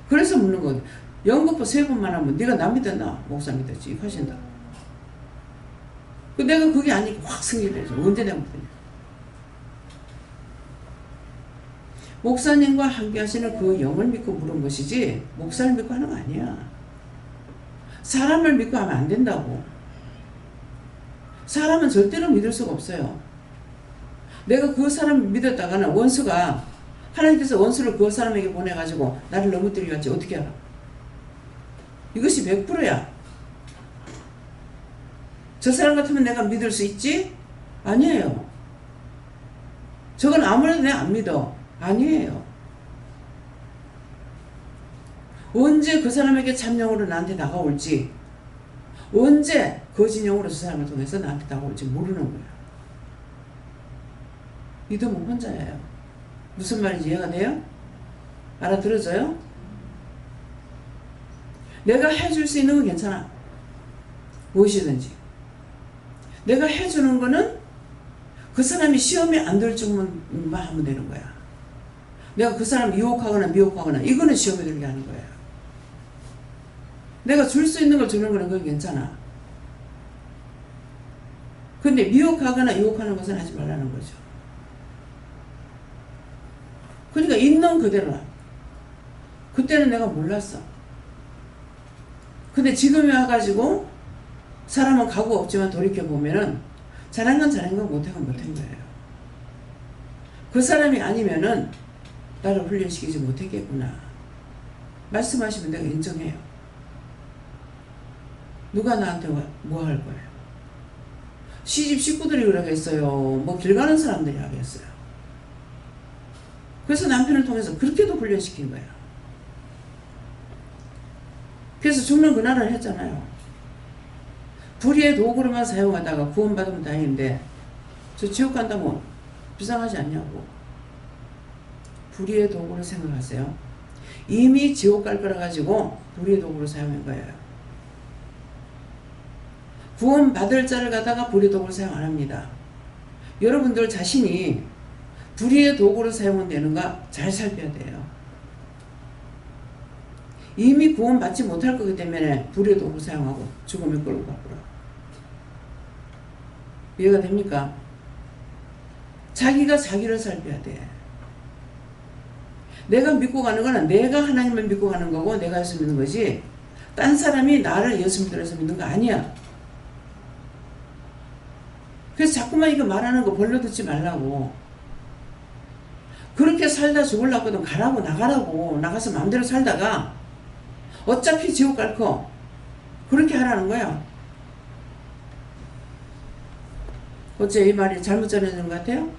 그래서 묻는 거예요. 영급부 3번만 하면 네가 나 믿었나? 목사 믿었지. 이거 하신다. 내가 그게 아니고 확 승리를 해줘. 언제 내가 믿었냐. 목사님과 함께 하시는 그 영을 믿고 물은 것이지 목사를 믿고 하는 거 아니야. 사람을 믿고 하면 안 된다고. 사람은 절대로 믿을 수가 없어요. 내가 그 사람을 믿었다가는 원수가 하나님께서 원수를 그 사람에게 보내가지고 나를 넘어뜨리게 할지 어떻게 알아? 이것이 100%야. 저 사람 같으면 내가 믿을 수 있지? 아니에요. 저건 아무래도 내가 안 믿어. 아니에요. 언제 그 사람에게 참영으로 나한테 다가올지, 언제 거짓영으로 저 사람을 통해서 나한테 다가올지 모르는 거예요. 믿음은 혼자예요. 무슨 말인지 이해가 돼요? 알아들어져요? 내가 해줄 수 있는 건 괜찮아. 무엇이든지. 내가 해주는 거는 그 사람이 시험에 안 들 줄만 하면 되는 거야. 내가 그 사람 미혹하거나 이거는 시험에 들게 하는 거야. 내가 줄 수 있는 걸 주는 거는 그건 괜찮아. 근데 미혹하거나 유혹하는 것은 하지 말라는 거죠. 그러니까 있는 그대로라. 그때는 내가 몰랐어. 근데 지금에 와가지고 사람은 각오 없지만 돌이켜보면은 잘한 건 잘한 거 못한 건 못한 거예요. 그 사람이 아니면은 나를 훈련시키지 못했겠구나. 말씀하시면 내가 인정해요. 누가 나한테 뭐 할 거예요? 시집 식구들이 그러겠어요. 뭐 길 가는 사람들이 하겠어요. 그래서 남편을 통해서 그렇게도 훈련시킨 거야. 그래서 죽는 그날을 했잖아요. 불의의 도구로만 사용하다가 구원받으면 다행인데 저 지옥 간다면 불쌍하지 않냐고. 불의의 도구를 생각하세요. 이미 지옥 갈 거라 가지고 불의의 도구로 사용한 거예요. 구원받을 자를 갖다가 불의의 도구로 사용 안 합니다. 여러분들 자신이 불의의 도구로 사용은 되는가 잘 살펴야 돼요. 이미 구원받지 못할 거기 때문에 불의의 도구로 사용하고 죽음에 끌고 가버려. 이해가 됩니까? 자기가 자기를 살펴야 돼. 내가 믿고 가는 거는 내가 하나님을 믿고 가는 거고 내가 예수 믿는 거지 딴 사람이 나를 예수 믿으라서 믿는 거 아니야. 그래서 자꾸만 이거 말하는 거 벌러 듣지 말라고. 그렇게 살다 죽으려거든 가라고 나가라고. 나가서 마음대로 살다가 어차피 지옥 갈 거 그렇게 하라는 거야. 어째 이 말이 잘못 전해지는 것 같아요?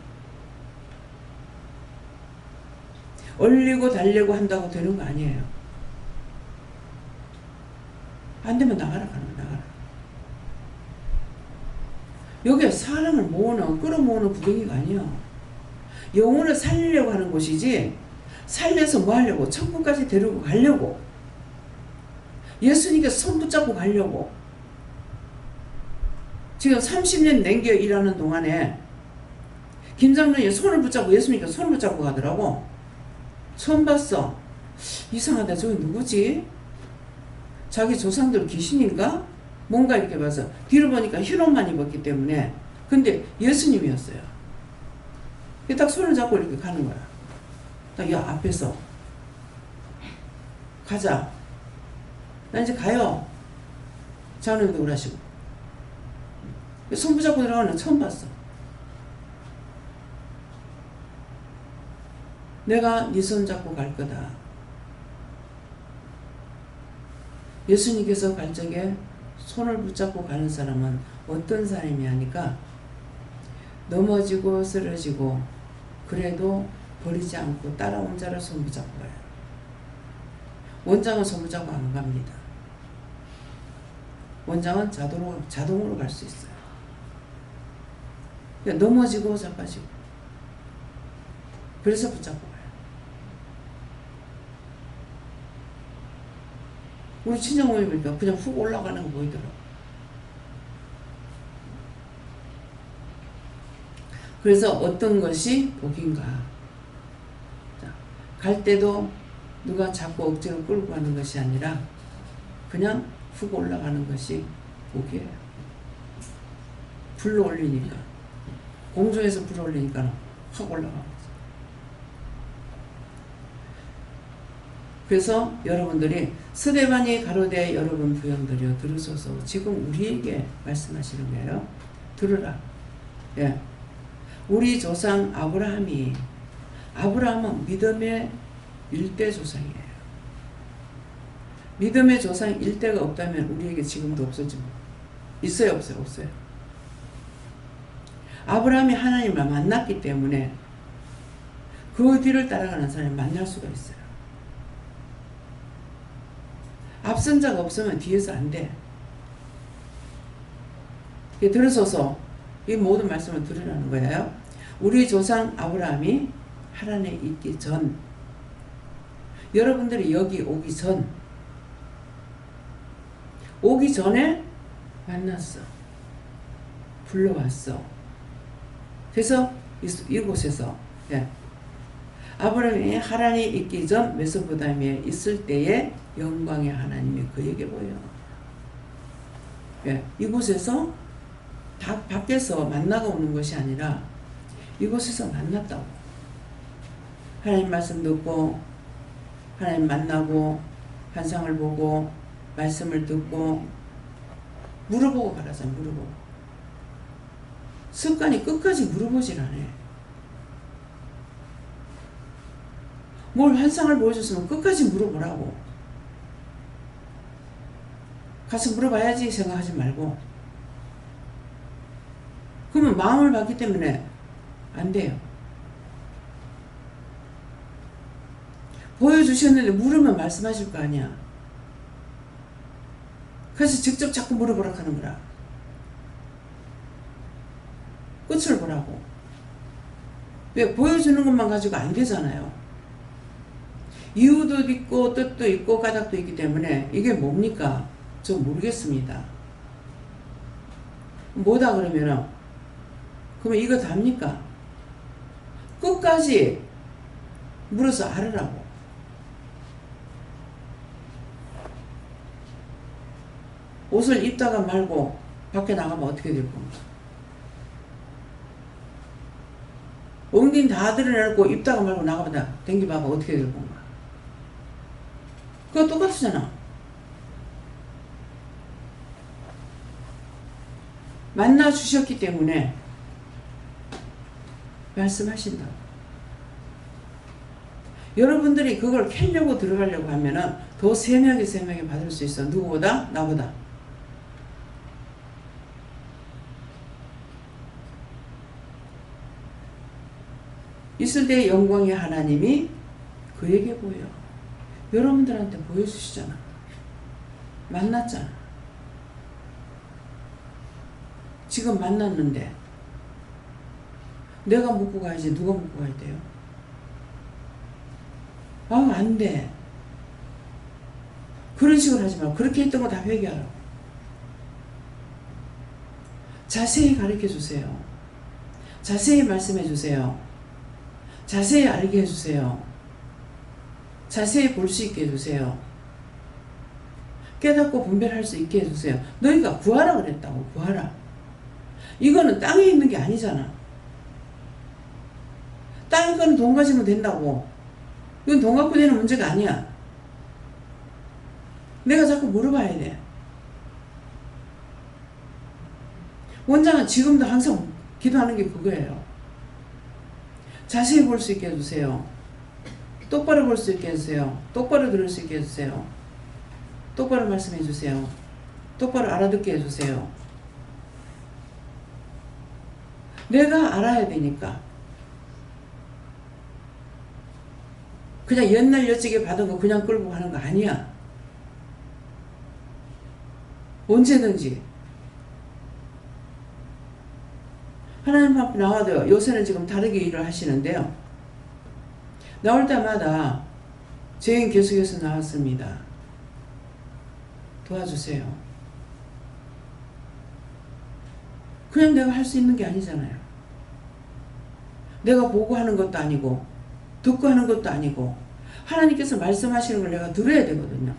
얼리고 달려고 한다고 되는 거 아니에요. 안 되면 나가라 가는 거 나가라. 여기에 사람을 모으는 끌어모으는 구경이가 아니야. 영혼을 살리려고 하는 곳이지 살려서 뭐 하려고 천국까지 데리고 가려고 예수님께 손 붙잡고 가려고. 지금 30년 남겨 일하는 동안에 김장로의 손을 붙잡고 예수님께 손을 붙잡고 가더라고. 처음 봤어. 이상하다. 저기 누구지? 자기 조상들 귀신인가? 뭔가 이렇게 봐서 뒤로 보니까 흰 옷만 입었기 때문에. 근데 예수님이었어요. 딱 손을 잡고 이렇게 가는 거야. 딱 이 앞에서 가자. 나 이제 가요. 장로님도 그러시고. 손 붙잡고 들어가는 건 처음 봤어. 내가 네 손 잡고 갈 거다. 예수님께서 갈 적에 손을 붙잡고 가는 사람은 어떤 사람이 하니까 넘어지고 쓰러지고 그래도 버리지 않고 따라온 자를 손 붙잡고 가요. 원장은 손 붙잡고 안 갑니다. 원장은 자동으로 갈 수 있어요. 그러니까 넘어지고 자빠지고 그래서 붙잡고 가요. 우리 친정어머니 보니까 그냥 훅 올라가는 거 보이더라고. 그래서 어떤 것이 복인가? 자, 갈 때도 누가 자꾸 억지로 끌고 가는 것이 아니라 그냥 훅 올라가는 것이 복이에요. 불러 올리니까. 공중에서 불어 올리니까 확 올라가는 거죠. 그래서 여러분들이 스데반이 가로되 여러분 부형들이여 들으소서. 지금 우리에게 말씀하시는 거예요. 들으라. 예. 우리 조상 아브라함은 믿음의 일대 조상이에요. 믿음의 조상 일대가 없다면 우리에게 지금도 없어지고 있어요 없어요? 없어요. 아브라함이 하나님을 만났기 때문에 그 뒤를 따라가는 사람을 만날 수가 있어요. 앞선 자가 없으면 뒤에서 안 돼. 들으소서. 이 모든 말씀을 들으라는 거예요. 우리 조상 아브라함이 하란에 있기 전, 여러분들이 여기 오기 전에 만났어. 불러왔어. 그래서 이곳에서 예. 아브라함이 하란이 있기 전 메소포타미아에 있을 때에 영광의 하나님이 그에게 보여. 예. 이곳에서 다 밖에서 만나가 오는 것이 아니라 이곳에서 만났다고. 하나님 말씀 듣고 하나님 만나고 환상을 보고 말씀을 듣고 물어보고 말하자. 물어보고. 습관이 끝까지 물어보질 않아요. 뭘 환상을 보여줬으면 끝까지 물어보라고. 가서 물어봐야지 생각하지 말고. 그러면 마음을 받기 때문에 안 돼요. 보여주셨는데 물으면 말씀하실 거 아니야. 그래서 직접 자꾸 물어보라 하는 거라. 끝을 보라고. 왜? 보여주는 것만 가지고 안 되잖아요. 이유도 있고 뜻도 있고 까닭도 있기 때문에 이게 뭡니까? 저 모르겠습니다. 뭐다 그러면은 그러면 이거 답니까? 끝까지 물어서 알으라고. 옷을 입다가 말고 밖에 나가면 어떻게 될 겁니까? 엉덩이 다 드러내놓고 입다가 말고 나가보다 댕기봐봐 어떻게 될 건가? 그거 똑같잖아. 만나 주셨기 때문에 말씀하신다. 여러분들이 그걸 캐려고 들어가려고 하면은 더 세명이 받을 수 있어. 누구보다? 나보다. 있을 때의 영광의 하나님이 그에게 보여. 여러분들한테 보여주시잖아. 만났잖아. 지금 만났는데 내가 묻고 가야지 누가 묻고 가야 돼요? 안 돼. 그런 식으로 하지 말고 그렇게 했던 거 다 회개하라고. 자세히 가르쳐 주세요. 자세히 말씀해 주세요. 자세히 알게 해주세요. 자세히 볼 수 있게 해주세요. 깨닫고 분별할 수 있게 해주세요. 너희가 구하라 그랬다고. 구하라. 이거는 땅에 있는 게 아니잖아. 땅에 거는 돈 가지면 된다고. 이건 돈 갖고 되는 문제가 아니야. 내가 자꾸 물어봐야 돼. 원장은 지금도 항상 기도하는 게 그거예요. 자세히 볼 수 있게 해주세요. 똑바로 볼 수 있게 해주세요. 똑바로 들을 수 있게 해주세요. 똑바로 말씀해 주세요. 똑바로 알아듣게 해주세요. 내가 알아야 되니까. 그냥 옛날 여찌게 받은 거 그냥 끌고 가는 거 아니야. 언제든지. 하나님 앞에 나와도 요새는 지금 다르게 일을 하시는데요. 나올 때마다 저희는 계속해서 나왔습니다. 도와주세요. 그냥 내가 할 수 있는 게 아니잖아요. 내가 보고 하는 것도 아니고 듣고 하는 것도 아니고 하나님께서 말씀하시는 걸 내가 들어야 되거든요.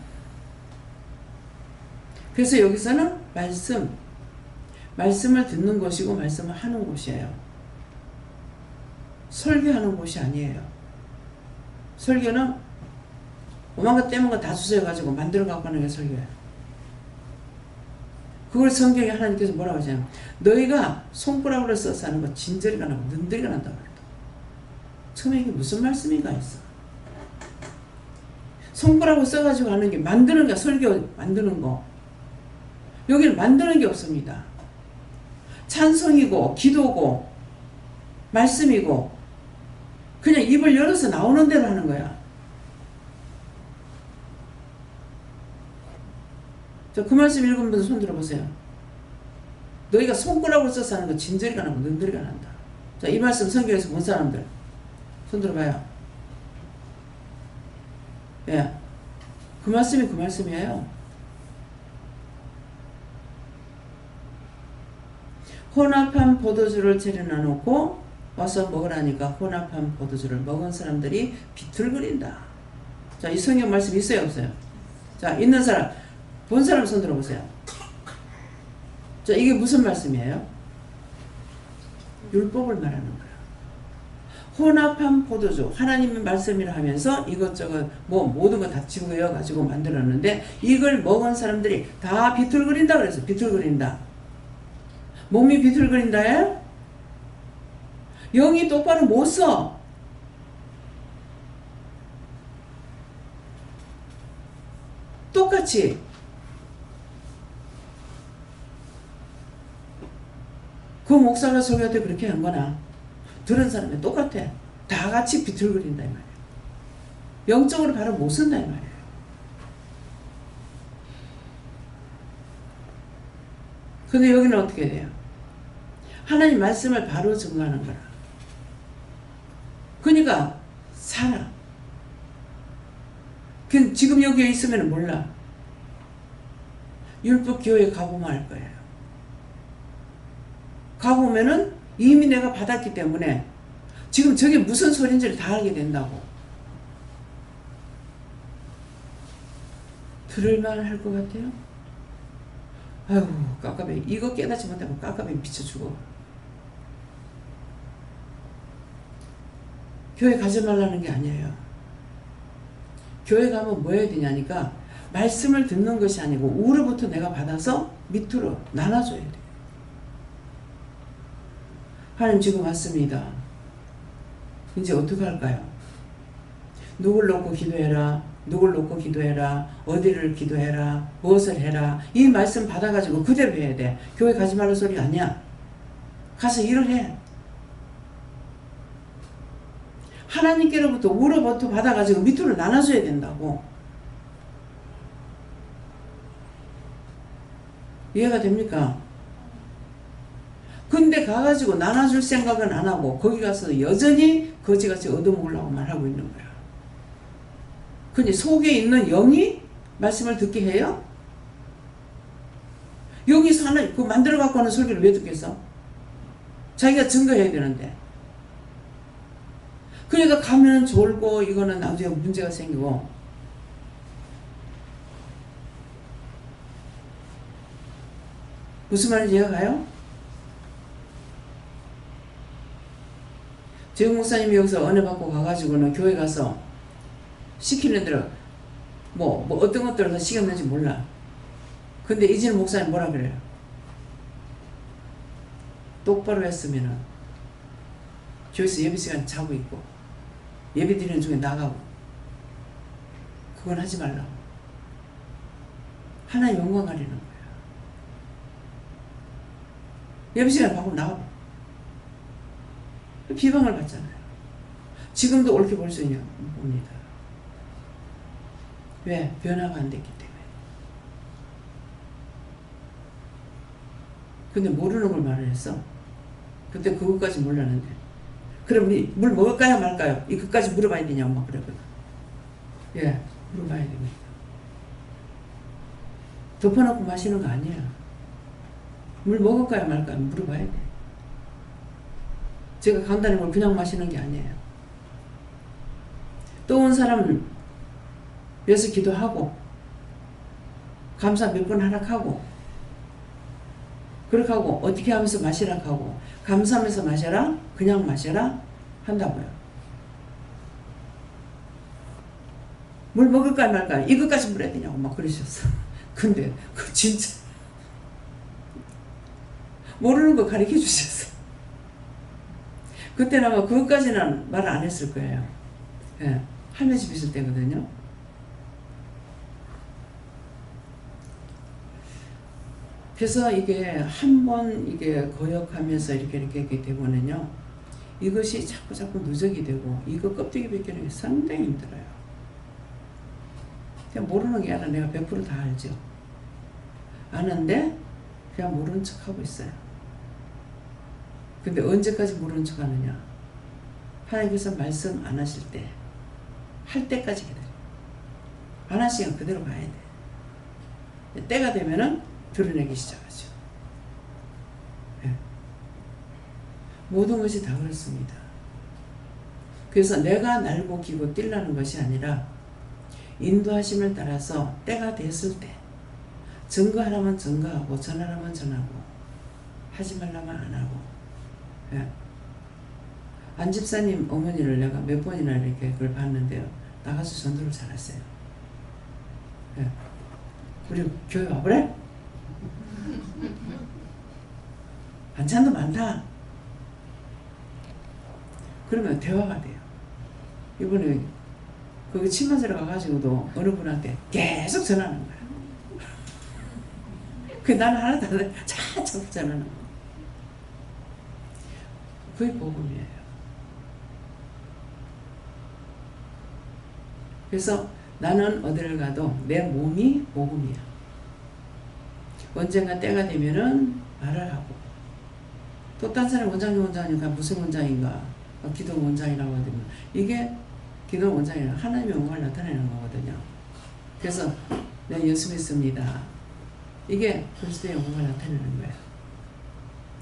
그래서 여기서는 말씀을 듣는 곳이고 말씀을 하는 곳이에요. 설교하는 곳이 아니에요. 설교는 오만것 때문에 다 주워가지고 만들어 갖고 하는 게 설교예요. 그걸 성경에 하나님께서 뭐라고 하잖아요. 너희가 손가락으로 써서 하는 거 진저리가 나고 는드리가 난다고 그랬다. 처음에 이게 무슨 말씀인가 했어. 손가락으로 써가지고 하는 게 만드는 게 설교 만드는 거. 여기는 만드는 게 없습니다. 찬송이고 기도고 말씀이고 그냥 입을 열어서 나오는 대로 하는 거야. 그 말씀 읽은 분들 손 들어보세요. 너희가 손가락으로 써서 하는 거 진저리가 나고 능더리가 난다. 자, 이 말씀 성경에서 본 사람들 손 들어봐요. 예, 그 말씀이 그 말씀이에요. 혼합한 포도주를 재려놔 놓고 와서 먹으라니까 혼합한 포도주를 먹은 사람들이 비틀거린다. 자, 이 성경 말씀 있어요, 없어요? 자, 있는 사람, 본 사람 손 들어보세요. 자, 이게 무슨 말씀이에요? 율법을 말하는 거야. 혼합한 포도주, 하나님의 말씀이라 하면서 이것저것 뭐 모든 거 다 집어여 가지고 만들었는데 이걸 먹은 사람들이 다 비틀거린다 그래서 비틀거린다. 몸이 비틀거린다에 영이 똑바로 못 써. 똑같이 그 목사가 설교할 그렇게 한 거나 들은 사람이 똑같아. 다 같이 비틀거린다 이 말이야. 영적으로 바로 못 쓴다 이 말이야. 근데 여기는 어떻게 돼요? 하나님 말씀을 바로 증거하는 거라. 그러니까 살아. 지금 여기에 있으면 몰라. 율법 교회에 가보면 알 거예요. 가보면은 이미 내가 받았기 때문에 지금 저게 무슨 소린지를 다 알게 된다고. 들을만 할 것 같아요? 아유, 깝깝해. 이거 깨닫지 못하면 깝깝해 미쳐 죽어. 교회 가지 말라는 게 아니에요. 교회 가면 뭐 해야 되냐니까 말씀을 듣는 것이 아니고 우로부터 내가 받아서 밑으로 나눠줘야 돼. 하나님 지금 왔습니다. 이제 어떻게 할까요? 누굴 놓고 기도해라. 누굴 놓고 기도해라. 어디를 기도해라. 무엇을 해라. 이 말씀 받아가지고 그대로 해야 돼. 교회 가지 말라는 소리 아니야. 가서 일을 해. 하나님께로부터 우로부터 받아가지고 밑으로 나눠줘야 된다고. 이해가 됩니까? 근데 가가지고 나눠줄 생각은 안 하고 거기 가서 여전히 거지같이 얻어먹으려고 말하고 있는 거야. 근데 속에 있는 영이 말씀을 듣게 해요? 여기서 하나 그 만들어 갖고 하는 설교를 왜 듣겠어? 자기가 증거해야 되는데. 그러니까 가면 졸고 이거는 나중에 문제가 생기고. 무슨 말인지 이해가 가요? 재국 목사님이 여기서 은혜 받고 가가지고는 교회 가서 시키는 대로 뭐 어떤 것들을 더 시켰는지 몰라. 근데 이진우 목사님 뭐라 그래요? 똑바로 했으면은 교회에서 예배 시간 자고 있고 예배 드리는 중에 나가고 그건 하지 말라고. 하나님 영광 가리는 거야. 예배 시간 바꾸고 나가. 비방을 받잖아요. 지금도 옳게 볼 수 있냐 봅니다. 왜? 변화가 안 됐기 때문에. 근데 모르는 걸 말을 했어. 그때 그것까지 몰랐는데. 그럼 우리 물 먹을까요 말까요? 이것까지 물어봐야 되냐고 막 그러거든. 예, 물어봐야 됩니다. 덮어놓고 마시는 거 아니야. 물 먹을까요 말까요? 물어봐야 돼. 제가 간단히 물 그냥 마시는 게 아니에요. 또 온 사람 위해서 기도하고 감사 몇 번 하락하고 그렇게 하고 어떻게 하면서 마시라 하고 감사하면서 마셔라 그냥 마셔라 한다고요. 물 먹을까 말까 이것까지 물어야 되냐고 막 그러셨어. 근데 그 진짜 모르는 거 가르쳐 주셨어. 그때는 아마 그것까지는 말 안 했을 거예요. 예, 할매 집 있을 때거든요. 그래서 이게 한번 이게 거역하면서 이렇게 되면은요, 이것이 자꾸 누적이 되고, 이거 껍데기 벗기는 게 상당히 힘들어요. 그냥 모르는 게 아니라 내가 100% 다 알죠. 아는데, 그냥 모르는 척 하고 있어요. 근데 언제까지 모르는 척 하느냐? 하나님께서 말씀 안 하실 때, 할 때까지 기다려. 안 하시면 그대로 가야 돼. 때가 되면은 드러내기 시작하죠. 네. 모든 것이 다 그렇습니다. 그래서 내가 날고 기고 뛰라는 것이 아니라 인도하심을 따라서 때가 됐을 때 증거하라면 증거하고 전하라면 전하고 하지 말라면 안 하고. 예. 안 집사님 어머니를 내가 몇 번이나 이렇게 그걸 봤는데요. 나가서 전도를 잘했어요. 예. 우리 교회 와보래? 반찬도 많다. 그러면 대화가 돼요. 이번에 거기 친마사를 가가지고도 어느 분한테 계속 전하는 거야. 그 나는 하나도 안 해. 자꾸 전하는 거야. 그게 복음이에요. 그래서 나는 어디를 가도 내 몸이 복음이야. 언젠가 때가 되면은 말을 하고, 또 딴 사람 원장님가 무슨 원장인가, 기도 원장이라고 하더니 이게 기도 원장이라 하나님의 영광을 나타내는 거거든요. 그래서 내가 예수 믿습니다. 이게 그리스도의 영광을 나타내는 거예요.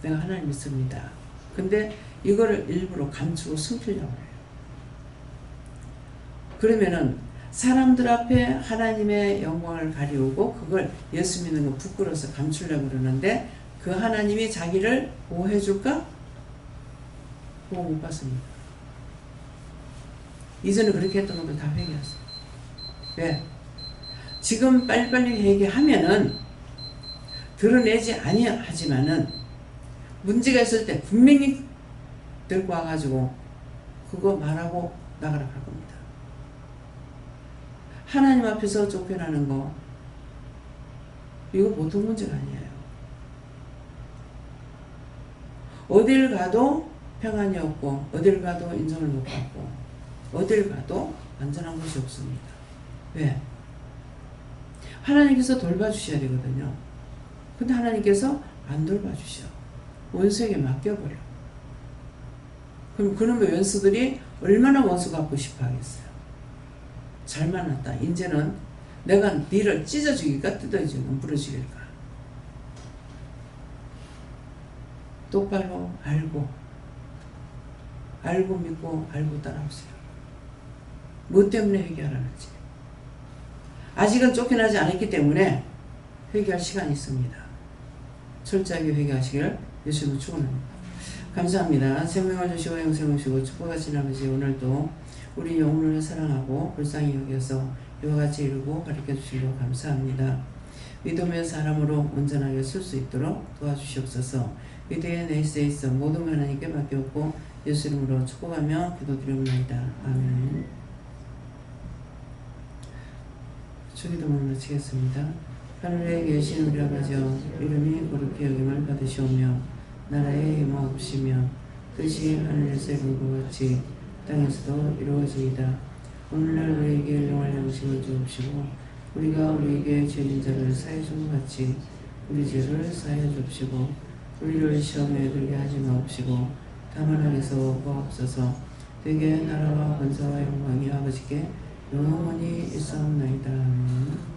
내가 하나님 믿습니다. 근데 이거를 일부러 감추고 숨기려고 해요. 그러면은 사람들 앞에 하나님의 영광을 가리우고 그걸 예수 믿는 거 부끄러워서 감추려고 그러는데 그 하나님이 자기를 보호해 줄까? 보호 못 받습니다. 이전에 그렇게 했던 것도 다 회개했어요. 왜? 지금 빨리빨리 회개하면은 드러내지 아니하지만은 문제가 있을 때 분명히 들고 와가지고 그거 말하고 나가라 할 겁니다. 하나님 앞에서 쫓겨나는 거 이거 보통 문제가 아니에요. 어딜 가도 평안이 없고 어딜 가도 인정을 못 받고 어딜 가도 안전한 곳이 없습니다. 왜? 하나님께서 돌봐주셔야 되거든요. 근데 하나님께서 안 돌봐주셔. 원수에게 맡겨버려. 그럼 그놈의 원수들이 얼마나 원수 갚고 싶어 하겠어요. 잘 만났다. 이제는 내가 니를 찢어 죽일까 뜯어 죽일까 물어 죽일까. 똑바로 알고 믿고 알고 따라오세요. 뭐 때문에 회개하라는지. 아직은 쫓겨나지 않았기 때문에 회개할 시간이 있습니다. 철저하게 회개하시기를 예수님을 축원합니다. 감사합니다. 생명을 주시고 영생을 주시고 축복하신 아버지, 오늘도 우리 영혼을 사랑하고 불쌍히 여겨서 이와 같이 이루고 가르쳐 주시고 감사합니다. 믿음의 사람으로 온전하게 쓸 수 있도록 도와주시옵소서. 위대한 에이스에 있어 모든 하나님께 맡겼고 예수 이름으로 축복하며 기도드립니다. 아멘. 주기도문을 마치겠습니다. 하늘에 계신 우리 아버지여, 이름이 거룩히 여김을 받으시오며 나라의 임하옵시며 뜻이 하늘에서 이룬 것 같이 땅에서도 이루어지이다. 오늘날 우리에게 일용할 양식을 주옵시고 우리가 우리에게 죄진 자를 사해 준 것 같이 우리 죄를 사해 주옵시고 우리를 시험에 들게 하지 마옵시고 다만 악에서 구하옵소서. 되게 나라와 권세와 영광이 아버지께 영원히 있사옵나이다. 아멘.